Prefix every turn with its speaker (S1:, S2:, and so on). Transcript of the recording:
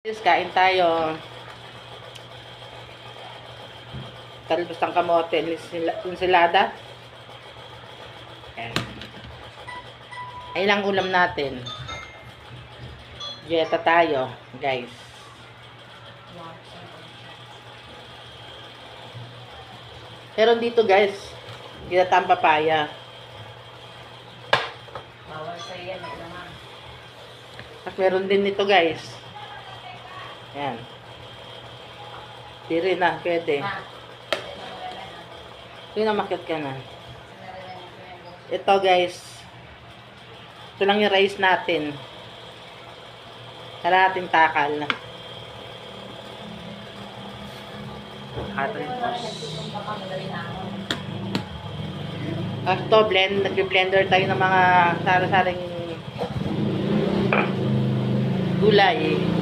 S1: Guys, kain tayo. Talbos ng kamote, ensilada. Ayan. Ayun ang ulam natin. Dieta tayo, guys. Meron dito, guys, ginatang papaya.
S2: Bawal sa yan, naman.
S1: At meron din nito, guys. Ayan. Piri na, pwede. Pinamakit ka na. Ito, guys. Ito lang yung rice natin. Kalahating takal. Ito, nagbe-blender tayo ng mga sari-saring gulay.